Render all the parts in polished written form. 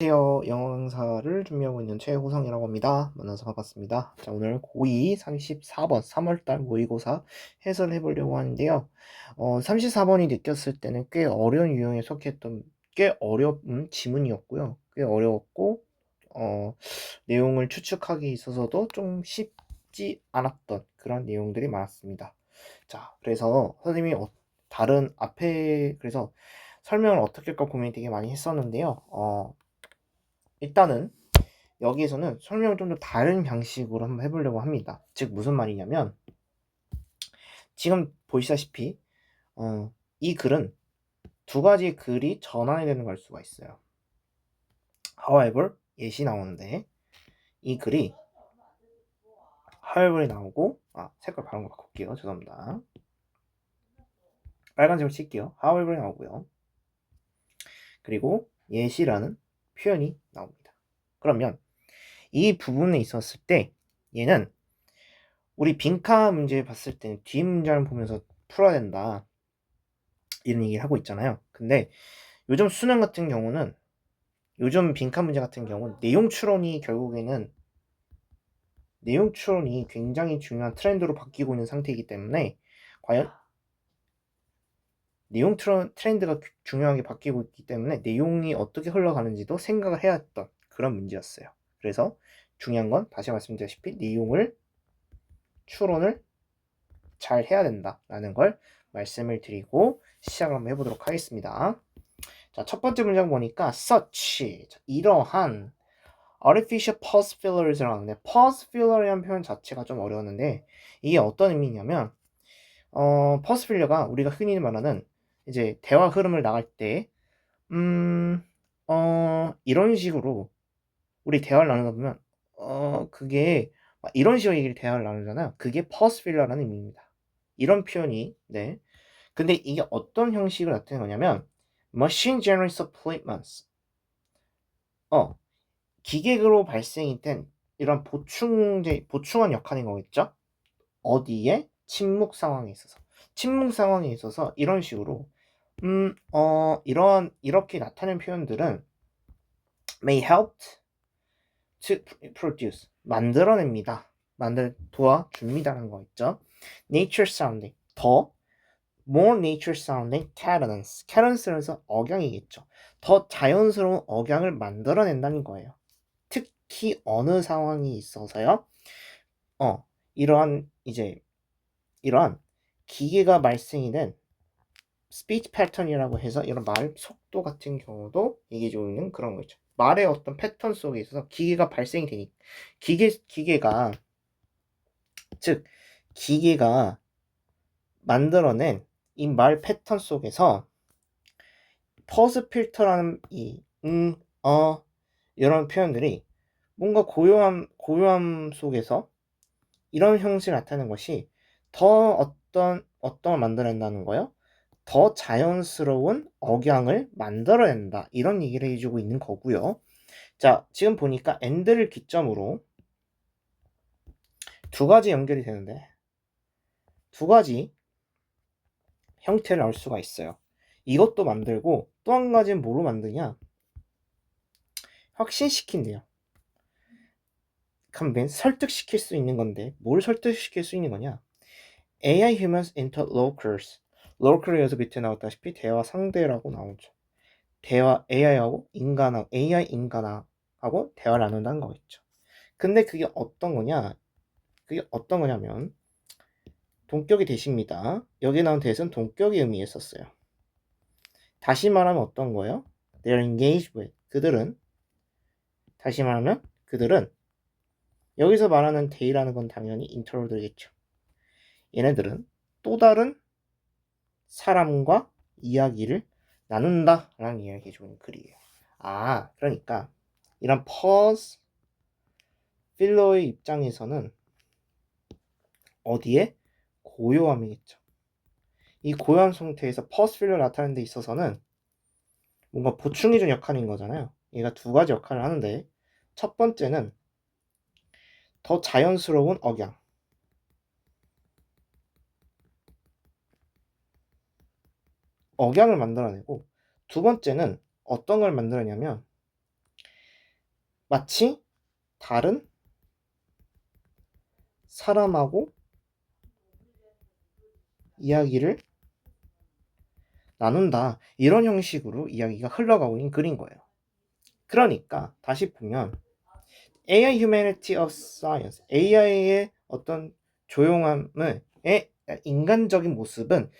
안녕하세요. 영어 강사를 준비하고 있는 최호성이라고 합니다. 만나서 반갑습니다. 자, 오늘 고2 34번 3월달 모의고사 해설을 해보려고 하는데요. 34번이 느꼈을 때는 꽤 어려운 유형에 속했던 꽤 어려운 지문이었고요. 꽤 어려웠고 내용을 추측하기 있어서도 좀 쉽지 않았던 그런 내용들이 많았습니다. 자, 그래서 선생님이 다른 앞에 그래서 설명을 어떻게 할까 고민 되게 많이 했었는데요. 일단은 여기에서는 설명을 좀 더 다른 방식으로 한번 해보려고 합니다. 즉 무슨 말이냐면 지금 보시다시피 이 글은 두 가지 글이 전환이 되는 걸 알 수가 있어요. However, 예시 나오는데 이 글이 however이 나오고 색깔 바른 거 바꿀게요. 죄송합니다. 빨간색으로 칠게요. however이 나오고요. 그리고 예시라는 표현이 나옵니다. 그러면 이 부분에 있었을 때 얘는 우리 빈칸 문제 봤을 때는 뒤 문장을 보면서 풀어야 된다 이런 얘기를 하고 있잖아요. 근데 요즘 수능 같은 경우는 요즘 빈칸 문제 같은 경우는 내용 추론이 결국에는 내용 추론이 굉장히 중요한 트렌드로 바뀌고 있는 상태이기 때문에 과연 내용 트렌드가 중요하게 바뀌고 있기 때문에 내용이 어떻게 흘러가는지도 생각을 해야 했던 그런 문제였어요. 그래서 중요한 건 다시 말씀드렸다시피 내용을 추론을 잘 해야 된다라는 걸 말씀을 드리고 시작을 한번 해보도록 하겠습니다. 자, 첫 번째 문장 보니까 such 이러한 artificial pause fillers라고 하는데 pause filler이라는 표현 자체가 좀 어려웠는데 이게 어떤 의미냐면 pause filler가 우리가 흔히 말하는 이제 대화 흐름을 나갈 때 이런 식으로 우리 대화를 나누다 보면 그게 이런 식으로 얘기를 대화를 나누잖아요. 그게 pause filler라는 의미입니다. 이런 표현이 네. 근데 이게 어떤 형식을 나타내는 거냐면 machine generated supplements 기계로 발생이 된 이런 보충한 역할인 거겠죠? 어디에? 침묵 상황에 있어서. 침묵 상황에 있어서 이런 식으로 이렇게 나타낸 표현들은 may help to produce 만들어냅니다. 도와줍니다라는 거 있죠. nature sounding 더 more nature sounding cadence. cadence에서 억양이겠죠. 더 자연스러운 억양을 만들어낸다는 거예요. 특히 어느 상황이 있어서요. 이러한 기계가 발생이 된 스피치 패턴이라고 해서 이런 말 속도 같은 경우도 얘기해주고 있는 그런 거죠. 말의 어떤 패턴 속에 있어서 기계가 발생이 되니 기계가 즉 기계가 만들어낸 이 말 패턴 속에서 퍼스 필터라는 이런 표현들이 뭔가 고요함 속에서 이런 형식을 나타내는 것이 더 어떤 만들어낸다는 거요? 더 자연스러운 억양을 만들어낸다. 이런 얘기를 해주고 있는 거고요. 자, 지금 보니까 and를 기점으로 두 가지 연결이 되는데 두 가지 형태를 나올 수가 있어요. 이것도 만들고 또 한 가지는 뭐로 만드냐? 확신시킨대요. 설득시킬 수 있는 건데 뭘 설득시킬 수 있는 거냐? AI humans interlocutors. locular에서 밑에 나왔다시피 대화 상대라고 나오죠. AI하고 AI 인간하고 대화를 나눈다는 거겠죠. 근데 그게 어떤 거냐면 동격이 대시입니다. 여기 나온 대는 동격의 의미였었어요. 다시 말하면 어떤 거예요? They're engaged with. 다시 말하면 그들은 여기서 말하는 they라는 건 당연히 inter로들겠죠. 얘네들은 또 다른 사람과 이야기를 나눈다라는 이야기 해주는 글이에요. 그러니까 이런 pause 필러의 입장에서는 어디에? 고요함이겠죠. 이 고요한 상태에서 pause 필러 나타내는 데 있어서는 뭔가 보충해준 역할인 거잖아요. 얘가 두 가지 역할을 하는데 첫 번째는 더 자연스러운 억양을 만들어내고 두 번째는 어떤 걸 만들어내냐면 마치 다른 사람하고 이야기를 나눈다. 이런 형식으로 이야기가 흘러가고 있는 글인 거예요. 그러니까 다시 보면 AI Humanity of Science, AI의 어떤 조용함을 인간적인 모습은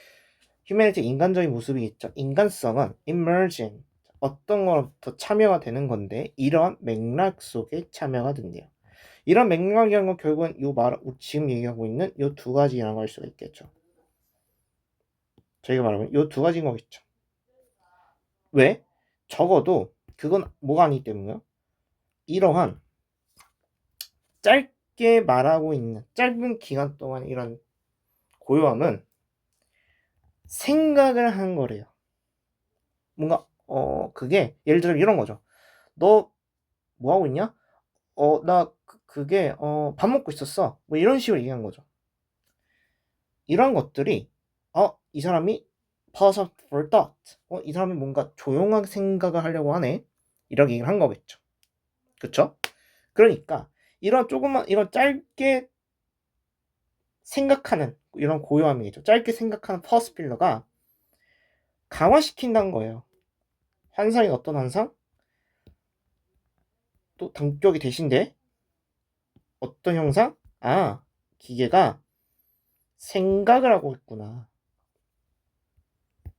Humanity 인간적인 모습이겠죠. 인간성은 emerging 어떤 것부터 참여가 되는 건데 이러한 맥락 속에 참여가 된대요. 이런 맥락이라는 건 결국은 지금 얘기하고 있는 이 두 가지라고 할 수가 있겠죠. 저희가 말하면 이 두 가지인 거겠죠. 왜? 적어도 그건 뭐가 아니기 때문에요. 이러한 짧게 말하고 있는 짧은 기간 동안 이런 고요함은 생각을 한 거래요. 뭔가 그게 예를 들어 이런 거죠. 너 뭐 하고 있냐? 나 그게 밥 먹고 있었어. 뭐 이런 식으로 얘기한 거죠. 이런 것들이 이 사람이 pause for thought. 이 사람이 뭔가 조용하게 생각을 하려고 하네. 이렇게 얘기를 한 거겠죠. 그쵸? 그러니까 이런 짧게 생각하는 이런 고요함이겠죠. 짧게 생각하는 퍼스트 필러가 강화시킨다는 거예요. 환상이 어떤 환상? 또 동격이 대신데 어떤 형상? 기계가 생각을 하고 있구나.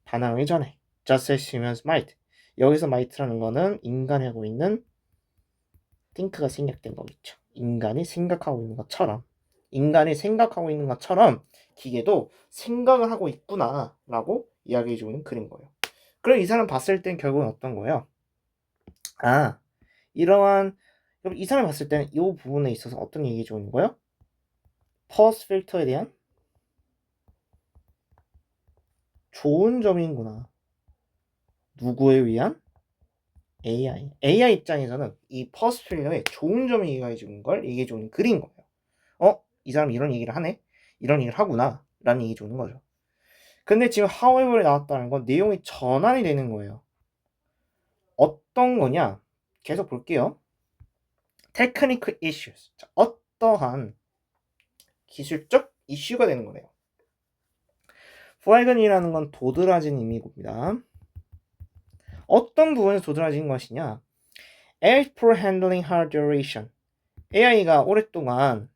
반항하기 전에 just as humans might. 여기서 might라는 거는 인간이 하고 있는 think가 생략된 거겠죠. 인간이 생각하고 있는 것처럼 기계도 생각을 하고 있구나 라고 이야기해주고 있는 그린 거예요. 그럼 이 사람 봤을 땐 결국은 어떤 거예요? 그럼 이 사람 봤을 때는 이 부분에 있어서 어떤 얘기해주고 있는 거예요? 퍼스 필터에 대한 좋은 점이구나. 누구에 위한? AI 입장에서는 이 퍼스 필터의 좋은 점이 얘기해주는 걸 얘기해주는 그린 거예요. 이 사람이 이런 얘기를 하네? 이런 얘기를 하구나 라는 얘기 주는 거죠. 근데 지금 however에 나왔다는 건 내용이 전환이 되는 거예요. 어떤 거냐? 계속 볼게요. technical issues. 자, 어떠한 기술적 이슈가 되는 거네요. flag이라는 건 도드라진 의미입니다. 어떤 부분에서 도드라진 것이냐? AI for handling hard duration. AI가 오랫동안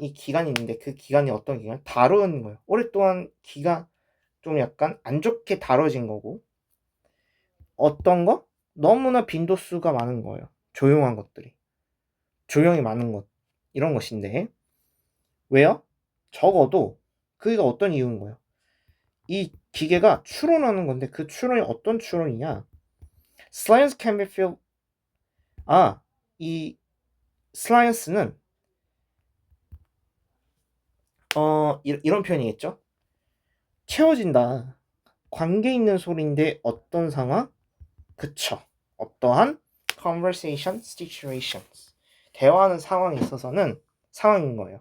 이 기간이 있는데 그 기간이 어떤 기간? 다루는 거예요. 오랫동안 기가 좀 약간 안 좋게 다뤄진 거고 어떤 거? 너무나 빈도수가 많은 거예요. 조용한 것들이. 조용히 많은 것. 이런 것인데 왜요? 적어도 그게 어떤 이유인 거예요? 이 기계가 추론하는 건데 그 추론이 어떤 추론이냐? Science can be feel 이 science는 이런 표현이겠죠? 채워진다. 관계 있는 소리인데 어떤 상황? 그쵸. 어떠한 conversation situations. 대화하는 상황에 있어서는 상황인 거예요.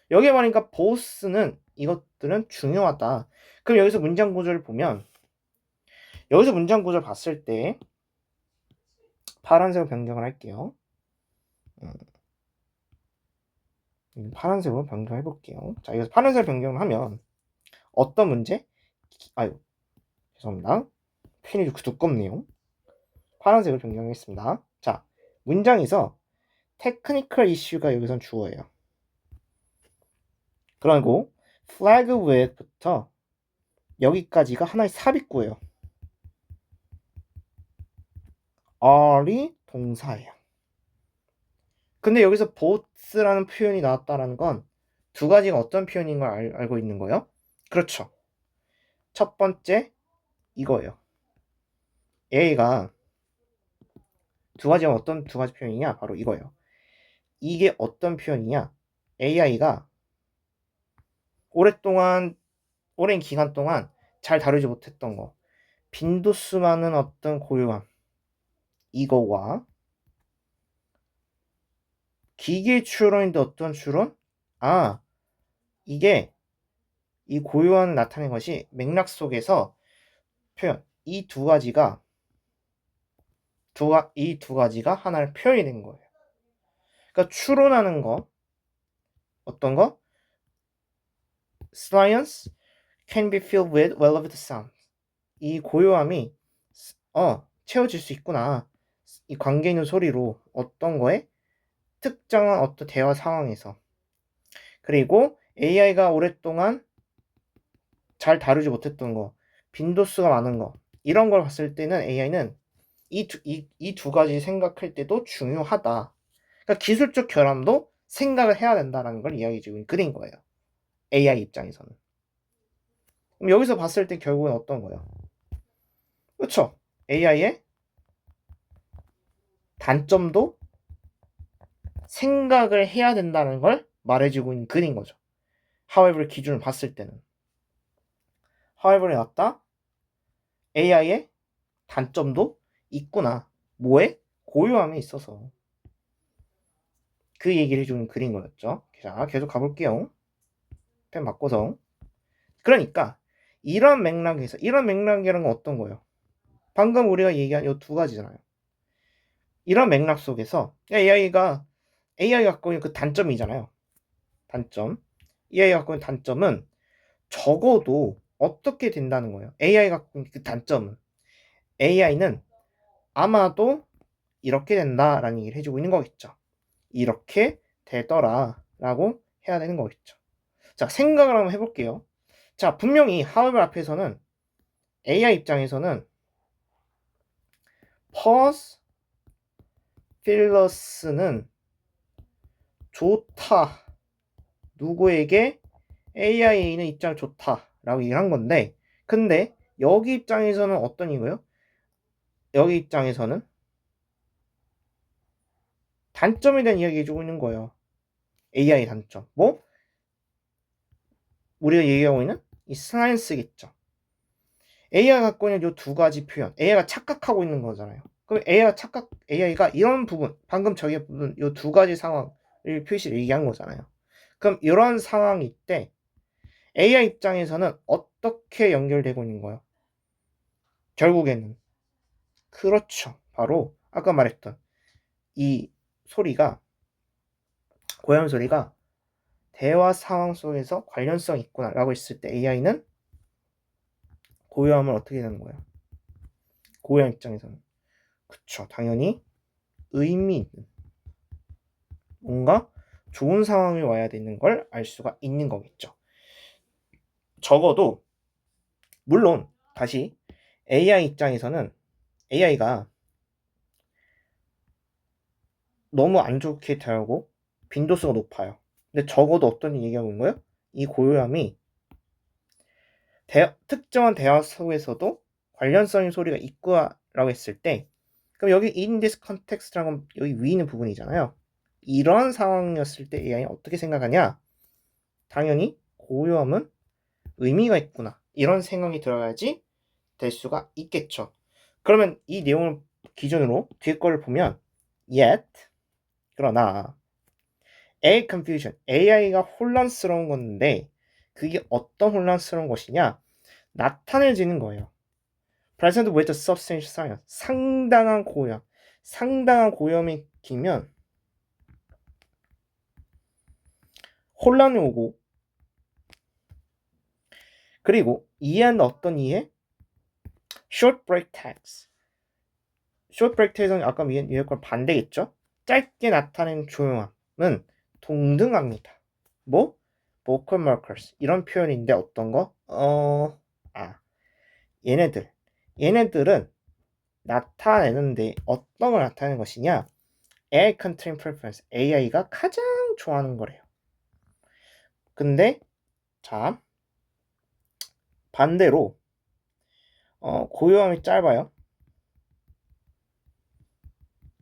여기에 말하니까 보스는 이것들은 중요하다. 그럼 여기서 문장 구조를 보면 여기서 문장 구조를 봤을 때 파란색으로 변경을 할게요. 파란색으로 변경해 볼게요. 자, 여기서 파란색으로 변경을 하면 어떤 문제? 죄송합니다. 펜이 좀 두껍네요. 파란색으로 변경했습니다. 자, 문장에서 테크니컬 이슈가 여기선 주어예요. 그리고 flag with부터 여기까지가 하나의 삽입구예요. are이 동사예요. 근데 여기서 both라는 표현이 나왔다는 건 두 가지가 어떤 표현인 걸 알고 있는 거예요? 그렇죠. 첫 번째 이거예요. A가 어떤 두 가지 표현이냐? 바로 이거예요. 이게 어떤 표현이냐? AI가 오랜 기간 동안 잘 다루지 못했던 거. 빈도수 많은 어떤 고요함. 이거와 기계 추론인데 어떤 추론? 이게 이 고요함을 나타낸 것이 맥락 속에서 표현. 이 두 가지가 이 두 가지가 하나를 표현이 된 거예요. 그러니까 추론하는 거, 어떤 거? Science can be filled with relevant sound. 이 고요함이 채워질 수 있구나. 이 관계 있는 소리로 어떤 거에 특정한 어떤 대화 상황에서. 그리고 AI가 오랫동안 잘 다루지 못했던 거, 빈도수가 많은 거, 이런 걸 봤을 때는 AI는 이 두 가지 생각할 때도 중요하다. 그러니까 기술적 결함도 생각을 해야 된다는 걸 이야기 지금 그린 거예요. AI 입장에서는. 그럼 여기서 봤을 때 결국엔 어떤 거예요? 그렇죠? AI의 단점도 생각을 해야 된다는 걸 말해주고 있는 글인 거죠. however 기준을 봤을 때는. however에 왔다. AI의 단점도 있구나. 뭐에? 고요함에 있어서. 그 얘기를 해주는 글인 거였죠. 자, 계속 가볼게요. 펜 바꿔서. 그러니까 이런 맥락이라는 건 어떤 거예요? 방금 우리가 얘기한 이 두 가지잖아요. 이런 맥락 속에서 AI가 갖고 있는 그 단점이잖아요. 단점. AI가 갖고 있는 단점은 적어도 어떻게 된다는 거예요. AI가 갖고 있는 그 단점은 AI는 아마도 이렇게 된다라는 얘기를 해주고 있는 거겠죠. 이렇게 되더라라고 해야 되는 거겠죠. 자, 생각을 한번 해볼게요. 자, 분명히 however 앞에서는 AI 입장에서는 pause fearless는 좋다. 누구에게? AI에 있는 입장이 좋다라고 얘기를 한 건데, 근데 여기 입장에서는 어떤 이거예요? 여기 입장에서는 단점에 대한 이야기 해주고 있는 거예요. AI 단점. 뭐? 우리가 얘기하고 있는 이 사이언스겠죠. AI가 갖고 있는 이 두 가지 표현. AI가 착각하고 있는 거잖아요. 그럼 AI가 이런 부분, 방금 저기 부분, 이 두 가지 상황을 표시를 얘기한 거잖아요. 그럼 이런 상황일 때 AI 입장에서는 어떻게 연결되고 있는 거예요? 결국에는. 그렇죠. 바로 아까 말했던 이 소리가, 고요한 소리가 대화 상황 속에서 관련성이 있구나 라고 했을 때 AI는 고요함을 어떻게 되는 거예요? 고요한 입장에서는. 그쵸. 당연히 의미 있는, 뭔가 좋은 상황이 와야 되는 걸 알 수가 있는 거겠죠. 적어도 물론 다시 AI 입장에서는 AI가 너무 안 좋게 대하고 빈도수가 높아요. 근데 적어도 어떤 얘기하고 있는 거예요? 이 고요함이 특정한 대화 속에서도 관련성인 소리가 있구나라고 했을 때, 그럼 여기 in this context라는 건 여기 위에 있는 부분이잖아요. 이런 상황이었을 때 AI는 어떻게 생각하냐? 당연히 고요함은 의미가 있구나. 이런 생각이 들어야지 될 수가 있겠죠. 그러면 이 내용을 기준으로 뒤에 거를 보면 yet, 그러나 A confusion, AI가 혼란스러운 건데 그게 어떤 혼란스러운 것이냐? 나타내지는 거예요. present with a substantial silence, 상당한 고요함이 기면 혼란이 오고, 그리고 이해하는 어떤 이해? short break text. short break text는 아까 위에 걸 반대겠죠? 짧게 나타낸 조용함은 동등합니다. 뭐? vocal markers 이런 표현인데 어떤 거? 얘네들은 나타내는데 어떤 걸 나타내는 것이냐? AI content preference, AI가 가장 좋아하는 거래요. 근데 자, 반대로 고요함이 짧아요.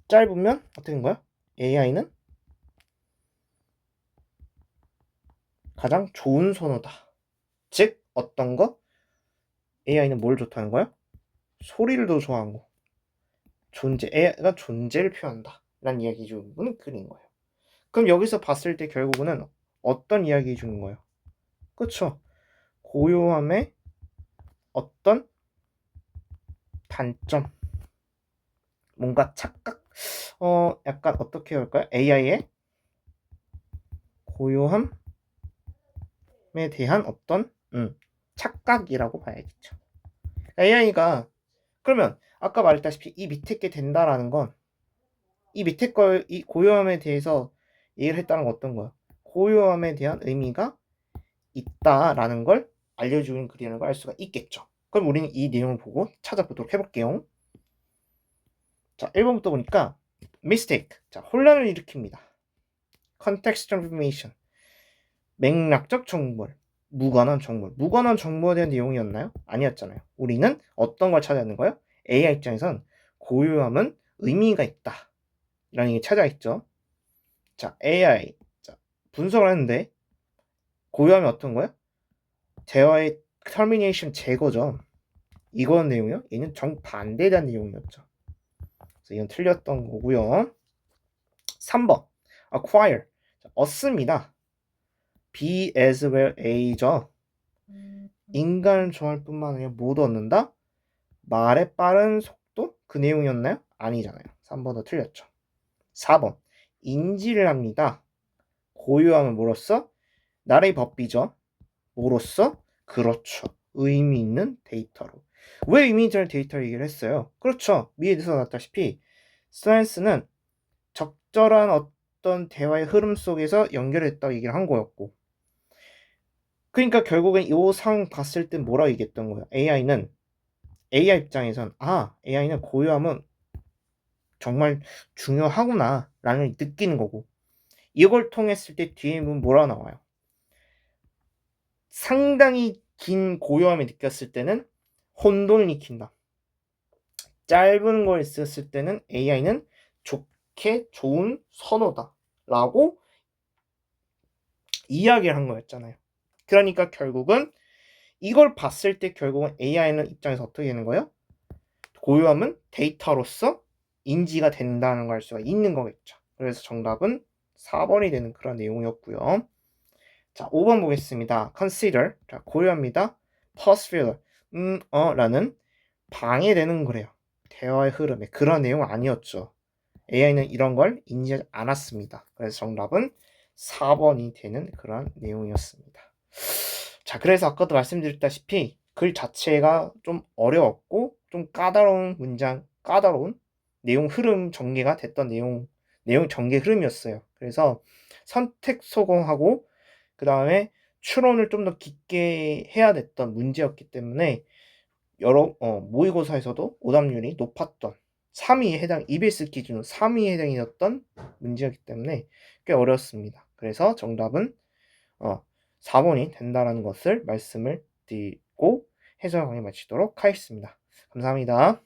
짧으면 어떻게 된 거야? AI는 가장 좋은 선호다. 즉 어떤 거? AI는 뭘 좋다는 거야? 소리를 더 좋아하고 AI가 존재를 표현한다 라는 이야기 주는 그린 거예요. 그럼 여기서 봤을 때 결국은 어떤 이야기 주는 거예요? 그쵸? 고요함의 어떤 단점, 뭔가 착각, 약간 어떻게 할까요? AI의 고요함에 대한 어떤 착각이라고 봐야겠죠. AI가 그러면 아까 말했다시피 이 밑에 게 된다라는 건 이 밑에 걸 이 고요함에 대해서 얘기를 했다는 건 어떤 거야? 고요함에 대한 의미가 있다라는 걸 알려주는 글이라는 걸 알 수가 있겠죠. 그럼 우리는 이 내용을 보고 찾아보도록 해볼게요. 자, 1번부터 보니까 mistake. 자, 혼란을 일으킵니다. contextual information. 맥락적 정보를. 무관한 정보. 무관한 정보에 대한 내용이었나요? 아니었잖아요. 우리는 어떤 걸 찾아야 하는 거예요? AI 입장에선 고요함은 의미가 있다. 라는 게 찾아있죠. 자, AI. 자, 분석을 하는데 고요함이 어떤 거예요? 대화의 termination 제거죠. 이건 내용이요. 얘는 정반대에 대한 내용이었죠. 그래서 이건 틀렸던 거고요. 3번 acquire. 자, 얻습니다. be as well a죠. 인간을 좋아할 뿐만 아니라 못 얻는다? 말의 빠른 속도? 그 내용이었나요? 아니잖아요. 3번도 틀렸죠. 4번 인지를 합니다. 고요함은 뭐로써? 나라의 법비죠. 뭐로써? 그렇죠. 의미 있는 데이터로. 왜 의미 있는 데이터를 얘기를 했어요? 그렇죠. 위에서 나왔다시피 사이언스는 적절한 어떤 대화의 흐름 속에서 연결했다고 얘기를 한 거였고, 그러니까 결국엔 이 상황 봤을 땐 뭐라고 얘기했던 거예요? AI 입장에선 AI는 고요함은 정말 중요하구나 라는 느끼는 거고, 이걸 통했을 때 뒤에 보면 뭐라고 나와요? 상당히 긴 고요함이 느꼈을 때는 혼돈을 일으킨다. 짧은 걸 썼을 때는 AI는 좋게 좋은 선호다 라고 이야기를 한 거였잖아요. 그러니까 결국은 이걸 봤을 때 결국은 AI는 입장에서 어떻게 되는 거예요? 고요함은 데이터로서 인지가 된다는 걸 알 수가 있는 거겠죠. 그래서 정답은 4번이 되는 그런 내용이었고요. 자, 5번 보겠습니다. consider. 자, 고려합니다. persevere. 라는 방해되는 거래요. 대화의 흐름에. 그런 내용 아니었죠. AI는 이런 걸 인지하지 않았습니다. 그래서 정답은 4번이 되는 그런 내용이었습니다. 자, 그래서 아까도 말씀드렸다시피 글 자체가 좀 어려웠고 좀 까다로운 문장, 까다로운 내용 흐름 전개가 됐던 내용 전개 흐름이었어요. 그래서 선택 소공하고 그 다음에 추론을 좀 더 깊게 해야 됐던 문제였기 때문에 여러 모의고사에서도 오답률이 높았던 3위에 해당 EBS 기준으로 3위에 해당이었던 문제였기 때문에 꽤 어려웠습니다. 그래서 정답은 4번이 된다라는 것을 말씀을 드리고 해설 강의 마치도록 하겠습니다. 감사합니다.